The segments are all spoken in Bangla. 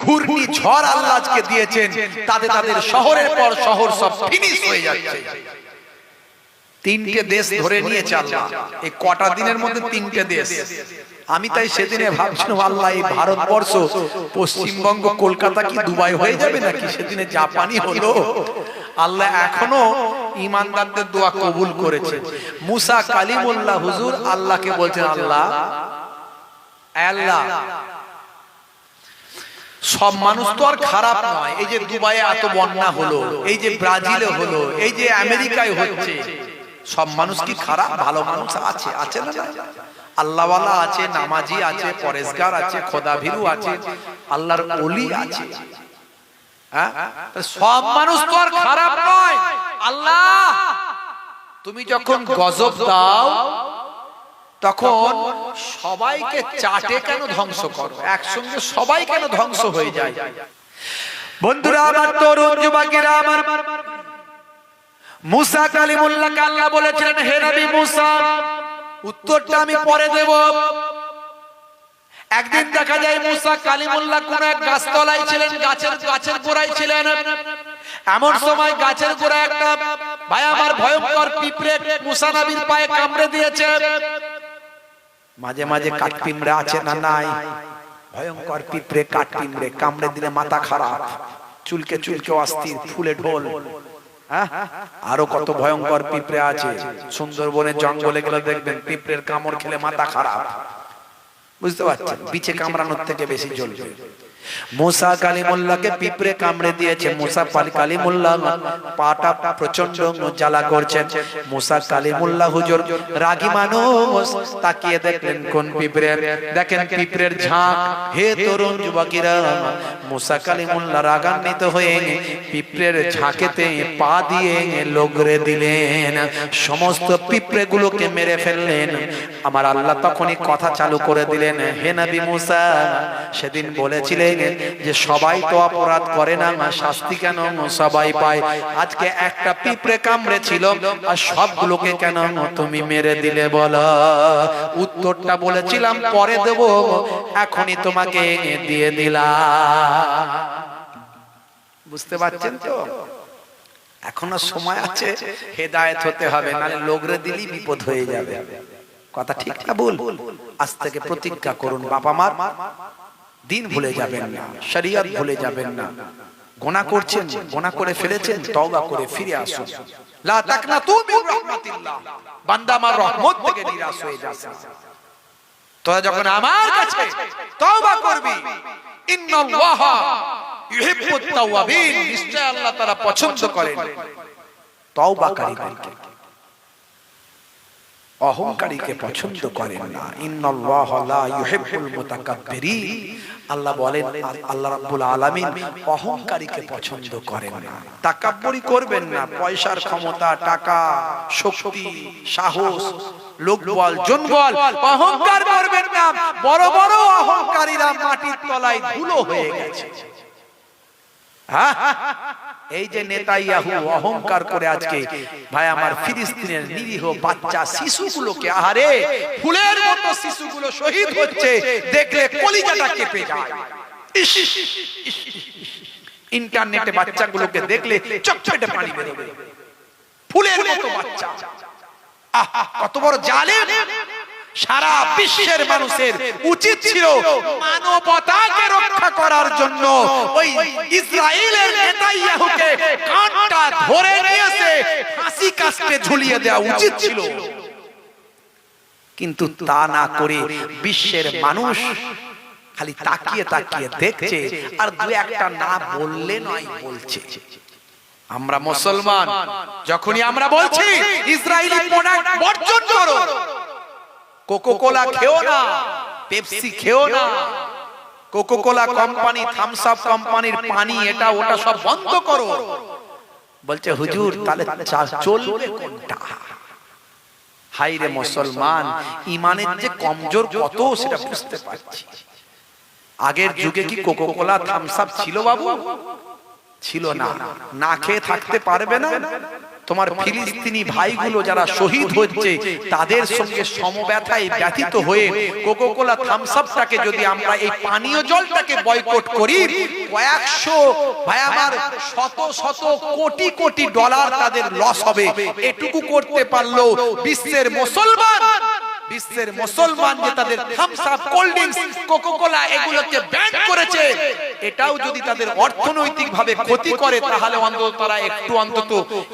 ঘূর্ণি ঝড় আল্লাহ আজকে দিয়েছেন, তাদের তাদের শহরের পর শহর সব ফিনিশ হয়ে যাচ্ছে। তিনটে দেশ ধরে নিয়েছে আল্লাহ এই কটা দিনের মধ্যে, তিনটে দেশ। আমি তাই সেদিনে ভাবছিলাম আল্লাহ এই ভারতবর্ষ পশ্চিমবঙ্গ কলকাতা কি দুবাই হয়ে যাবে নাকি? সেদিনে জাপানি হলো। আল্লাহ এখনো ইমানদারদের দোয়া কবুল করেছে। মুসা কালিমুল্লাহ হুজুর আল্লাহকে বলছেন, আল্লাহ আল্লাহ সব মানুষ তো আর খারাপ নয়। এই যে দুবাইয়ে এত বন্যা হলো, এই যে ব্রাজিলে হলো, এই যে আমেরিকায় হচ্ছে, সব মানুষ কি খারাপ? ভালো মানুষ আছে, আছে না? আল্লাহওয়ালা আছে, নামাজি আছে, পরেশগার আছে, খোদাভীরু আছে, আল্লাহর ওলি আছে। সব মানুষ তো আর খারাপ নয়। আল্লাহ তুমি যখন গজব দাও তখন সবাইকে চাটে কেন ধ্বংস করো? একসঙ্গে সবাই কেন ধ্বংস হয়ে যায়? বন্ধুরা আমার, তরুণ যুবকেরা আমার, মুসা কালিমুল্লাহকে আল্লাহ বলেছিলেন, হে নবী মুসা, উত্তরটা আমি পরে দেব। একদিন দেখা যায় মুসা কালিমুল্লাহ কোন এক গাছতলায় ছিলেন, গাছের গোড়ায় ছিলেন। এমন সময় গাছের গোড়ায় একটা ভাই আমার ভয়ঙ্কর পিঁপড়ে মুসা নবীর পায়ে কামড়ে দিয়েছে। মাঝে মাঝে কাঠ পিঁপড়ে আছে না নাই? ভয়ঙ্কর পিঁপড়ে, কাঠ পিঁপড়ে কামড়ে দিলে মাথা খারাপ, চুলকে চুলকে অস্থির, ফুলে ঢোল। আরো কত ভয়ঙ্কর পিঁপড়ে আছে। সুন্দরবনের জঙ্গলে গেলে দেখবেন পিঁপড়ের কামড় খেলে মাথা খারাপ। বুঝতে পারছেন? বিছে কামড়ানোর থেকে বেশি জ্বলবে। মুসা কালিমুল্লাহকে পিঁপড়ে কামড়ে দিয়েছে। মুসা কালিমুল্লাহ পাটা প্রচন্ড জ্বালা করছেন। মুসা কালিমুল্লাহ হুজুর রাগী মানুষ, তাকিয়ে দেখলেন কোন পিঁপড়ে? দেখেন পিঁপড়ের ঝাঁক। হে তরুণ যুবকেরা, মুসা কালিমুল্লাহ রাগান্বিত হয়ে পিঁপড়ের ঝাঁকেতে পা দিয়ে লগড়ে দিলেন, সমস্ত পিঁপড়ে গুলোকে মেরে ফেললেন। আমার আল্লাহ তখনই কথা চালু করে দিলেন, হে নবী মুসা, সেদিন বলেছিলেন যে সবাই তো অপরাধ করে না, শাস্তি কেন সবাই পায়? আজকে একটা পিঁপড়ে কামড়ে ছিল আর সবগুলোকে কেন তুমি মেরে দিলে বলো? উত্তরটা বলেছিলাম পরে দেব, এখনই তোমাকে দিয়ে দিলাম। বুঝতে পারছেন তো? এখনো সময় আছে, হেদায়েত হতে হবে, নাহলে লগড়ে দিলি বিপদ হয়ে যাবে। কথা ঠিক না ভুল? আজ থেকে প্রতিজ্ঞা করুন, বাবা মার দিন ভুলে যাবেন না, শরীয়ত ভুলে যাবেন না। গুনাহ করছেন, গুনাহ করে ফেলেছেন, তওবা করে ফিরে আসুন। লা তাকনাতু মির রাহমাতিল্লাহ, বান্দা আমার রহমত থেকে নিরাশ হয়ে যাচ্ছে। তোরা যখন আমার কাছে তওবা করবি, ইন্নাল্লাহা ইউহিব্বুত তাওয়াবিন, নিশ্চয় আল্লাহ তাআলা পছন্দ করেন তওবাকারীদেরকে, অহংকারীকে পছন্দ করেন না। ইন্নাল্লাহা লা ইউহিব্বুল মুতাকাব্বিরিন, আল্লাহ বলেন, আল্লাহ রাব্বুল আলামিন অহংকারীকে পছন্দ করেন না। তাকাব্বুরি করবেন না, পয়সার ক্ষমতা, টাকা, শক্তি, সাহস, লোকবল, জনবল, অহংকার করবেন না। বড় বড় অহংকারীরা মাটির তলায় ধুলো হয়ে গেছে। এই যে নেতানিয়াহু অহংকার করে আজকে ভাই আমার ফিলিস্তিনের নিরীহ বাচ্চা শিশুগুলোকে, আহারে ফুলের মতো শিশুগুলো শহীদ হচ্ছে, দেখলে কলিজাটা কেঁপে যায়। ইন্টারনেটে বাচ্চাগুলোকে দেখলে চকচকে পানি বেরোবে, ফুলের মতো বাচ্চা। কত বড় জালেম! সারা বিশ্বের মানুষের উচিত ছিল মানবতাকে রক্ষা করার জন্য ওই ইসরায়েলের নেতানিয়াহুকে কাঁধটা ধরে নিয়ে এসে ফাঁসি কাস্টে ঝুলিয়ে দেওয়া উচিত ছিল, কিন্তু তা না করে বিশ্বের মানুষ খালি তাকিয়ে তাকিয়ে দেখছে, আর দু একটা না বললে নয় বলছে। আমরা মুসলমান, যখনই আমরা বলছি ইসরায়েলি প্রোডাক্ট বর্জন করো, কোকোকোলা খেও না, পেপসি খেও না, কোকোকোলা কোম্পানি, থামস আপ কোম্পানির পানি, এটা ওটা সব বন্ধ করো, বলছে হুজুর তাহলে চলবে কোনটা? হাই রে মুসলমান, ইমানের যে কমজোর কত সেটা বুঝতে পারছি। আগের যুগে কি কোকোকোলা, থামস আপ ছিল বাবু? ছিল না। না খেয়ে থাকতে পারবে না? তোমার ফিলিস্তিনি ভাইগুলো যারা শহীদ হচ্ছে তাদের সঙ্গে সমব্যথায় ব্যথিত হয়ে কোকাকোলা থামস আপটাকে যদি আমরা এই পানীয় জলটাকে বয়কট করি, কয়েকশো ভাই আমার শত শত কোটি কোটি ডলার তাদের লস হবে। এটুকু করতে পারলো বিশ্বের মুসলমান যে তাদের Thums Up, cold drinks, Coca Cola এগুলোকে ব্যান করেছে, এটাও যদি তাদের অর্থনৈতিক ভাবে ক্ষতি করে, তাহলে অন্তত তারা একটু অন্তত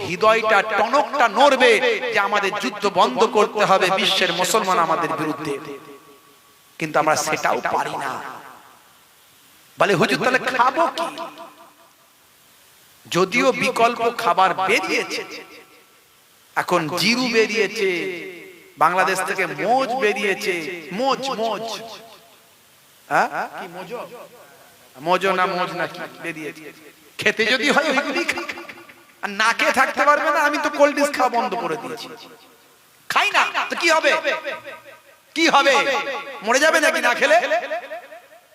হৃদয়টা টনকটা নড়বে যে আমাদের যুদ্ধ বন্ধ করতে হবে বিশ্বের মুসলমান আমাদের বিরুদ্ধে। কিন্তু আমরা সেটাও পারি না। বলে হুজুর তাহলে খাবো কি? যদিও বিকল্প খাবার বেরিয়েছে, এখন জিরু বেরিয়েছে, বাংলাদেশ থেকে মোজ বেরিয়েছে, মোজ কি মোজো না মোজ না কি বেরিয়েছে, খেতে যদি হয় ওইগুলি আর না খেয়ে থাকতে পারবে না। আমি তো কোল্ড ড্রিঙ্কস খাওয়া বন্ধ করে দিয়েছি, খাই না, তো কি হবে? মরে যাবে নাকি না খেলে?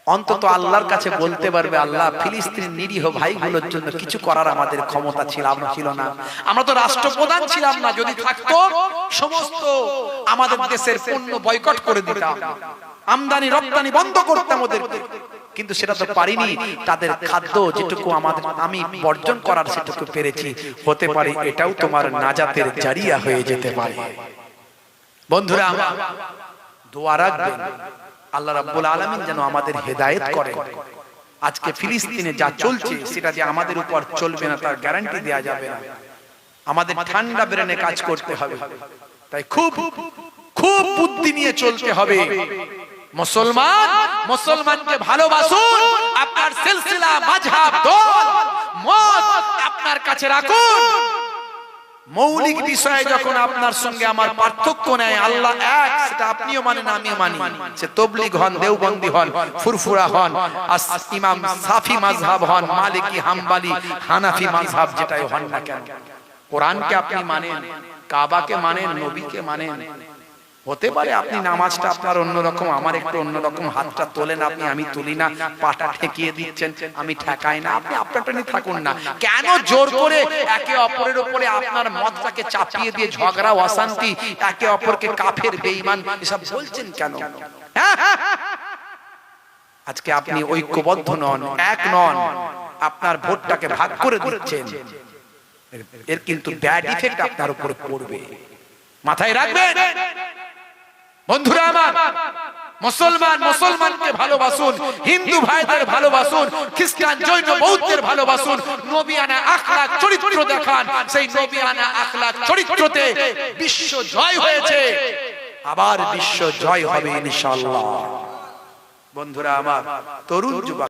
অন্তত আল্লাহর কাছে বলতে পারবে, আল্লাহ ফিলিস্তিনের নিরীহ ভাইগুলোর জন্য কিছু করার আমাদের ক্ষমতা ছিল না। আমরা তো রাষ্ট্রপ্রধান ছিলাম না, যদি থাকতো সমস্ত আমাদের দেশের পণ্য বয়কট করে দিতাম, আমদানি রপ্তানি বন্ধ করতাম ওদেরকে। কিন্তু সেটা তো পারিনি। তাদের খাদ্য যেটুকু আমি বর্জন করার সেটুকু পেরেছি। হতে পারে এটাও তোমার নাজাতের জারিয়া হয়ে যেতে পারে। বন্ধুরা আমার দোয়া রাখবেন, আল্লাহ রাব্বুল আলামিন যেন আমাদের হেদায়েত করেন। আজকে ফিলিস্তিনে যা চলছে সেটা যে আমাদের উপর চলবে না তার গ্যারান্টি দেয়া যাবে না। আমাদের ঠান্ডা ব্রেনে কাজ করতে হবে। তাই খুব খুব বুদ্ধি নিয়ে চলতে হবে। মুসলমানকে ভালোবাসুন, আপনার সিলসিলা মাযহাব দল মত আপনার কাছে রাখুন। মৌলিক বিষয়ে যখন আপনার সঙ্গে আমার পার্থক্য নেই, আল্লাহ এক, সেটা আপনিও মানেন আমিও মানি। সে তবলিগ হন, দেওবন্দি হন, ফুরফুরা হন, ইমাম শাফি মাযহাব হন, মালিকি, হাম্বলি, হানাফি মাযহাব যেটাই হন না কেন, কোরআনকে আপনি মানেন, কাবাকে মানেন, নবীকে মানেন। হতে পারে আপনি নামাজটা আপনার অন্যরকম, আমার একটু অন্যরকম, হাতটা তোলেন আপনি, আমি তুলি না, পাটা ঠেকিয়ে দিচ্ছেন, আমি ঠেকাই না, আপনি আপনারটা নিয়ে থাকুন না। কেন জোর করে একে অপরের উপরে আপনার মতটাকে চাপিয়ে দিয়ে ঝগড়া, অশান্তি, একে অপরকে কাফের, বেঈমান এসব বলছেন কেন? আজকে আপনি ঐক্যবদ্ধ নন, এক নন, আপনার ভোটটাকে ভাগ করে দিচ্ছেন, এর কিন্তু ব্যাড ইফেক্ট আপনার উপরে পড়বে, মাথায় রাখবেন। বন্ধুরা আমার, মুসলমানকে ভালোবাসুন, হিন্দু ভাইদের ভালোবাসুন, খ্রিস্টান, জৈন, বৌদ্ধের ভালোবাসুন। নবিয়ানা আখলাক চরিত্র দেখান, সেই নবিয়ানা আখলাক চরিত্রতে বিশ্ব জয় হয়েছে, আবার বিশ্ব জয় হবে ইনশাআল্লাহ। বন্ধুরা আমার, তরুণ যুবক